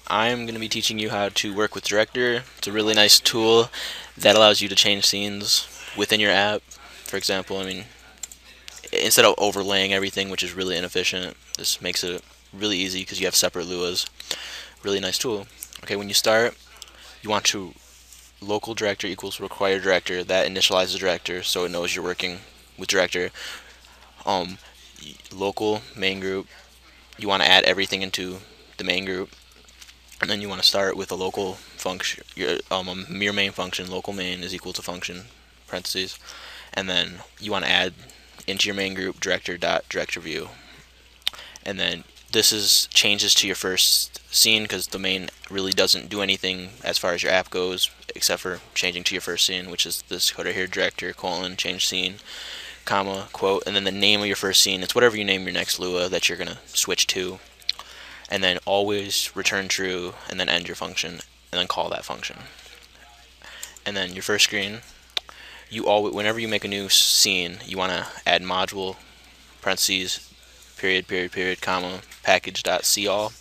I'm going to be teaching you how to work with Director. It's a really nice tool that allows you to change scenes within your app. For example, instead of overlaying everything, which is really inefficient, this makes it really easy because you have separate Luas. Really nice tool. Okay, when you start, you want to local director equals required director. That initializes the director so it knows you're working with director. Um, Local main group, you want to add everything into the main group, and then you want to start with a local function. Your main function, local main is equal to function parentheses, and then you want to add into your main group director dot director view, and then this is changes to your first scene because the main really doesn't do anything as far as your app goes except for changing to your first scene, which is this code right here, director colon change scene comma quote, and then the name of your first scene. It's whatever you name your next Lua that you're gonna switch to, and then always return true, and then end your function, and then call that function. And then your first screen, you always, whenever you make a new scene, you want to add module parentheses period period period comma package dot see all,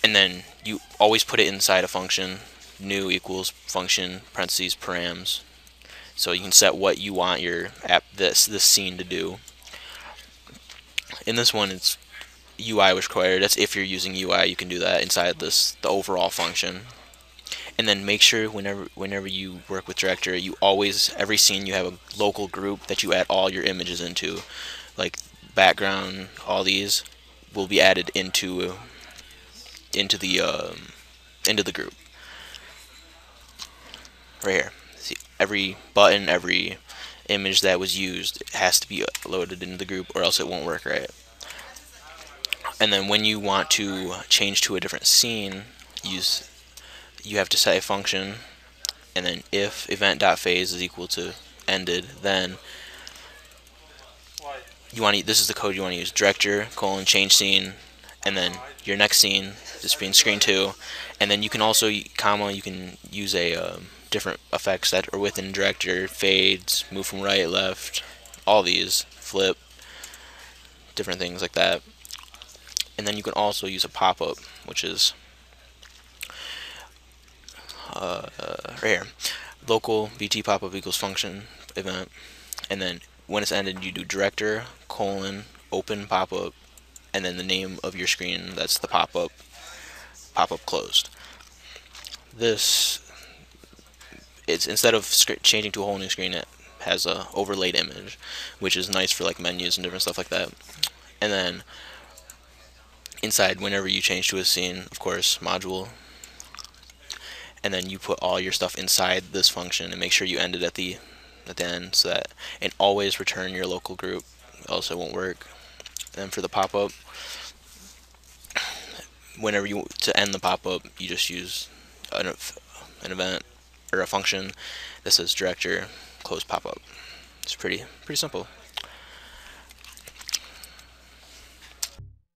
and then you always put it inside a function. New equals function parentheses params, so you can set what you want your app this scene to do. In this one, it's UI was required. That's if you're using UI, you can do that inside the overall function. And then make sure whenever you work with director, you always, every scene, you have a local group that you add all your images into, like background. All these will be added into the group right here. See, every button, every image that was used has to be loaded into the group, or else it won't work right. And then when you want to change to a different scene, you have to set a function, and then if event.phase is equal to ended, then this is the code you want to use, director colon change scene, and then your next scene, this being screen 2, and then you can also comma, you can use a different effects that are within director, fades, move from right, left, all these, flip, different things like that. And then you can also use a pop-up, which is right here, local bt pop-up equals function event, and then when it's ended, you do director colon open pop-up, and then the name of your screen, that's the pop-up closed. This, it's instead of changing to a whole new screen, it has a overlaid image, which is nice for like menus and different stuff like that. And then inside, whenever you change to a scene, of course, module, and then you put all your stuff inside this function and make sure you end it at the end, so that, and always return your local group, else it won't work. And then for the pop-up, whenever you to end the pop-up, you just use an event or a function that says director close pop-up. It's pretty simple.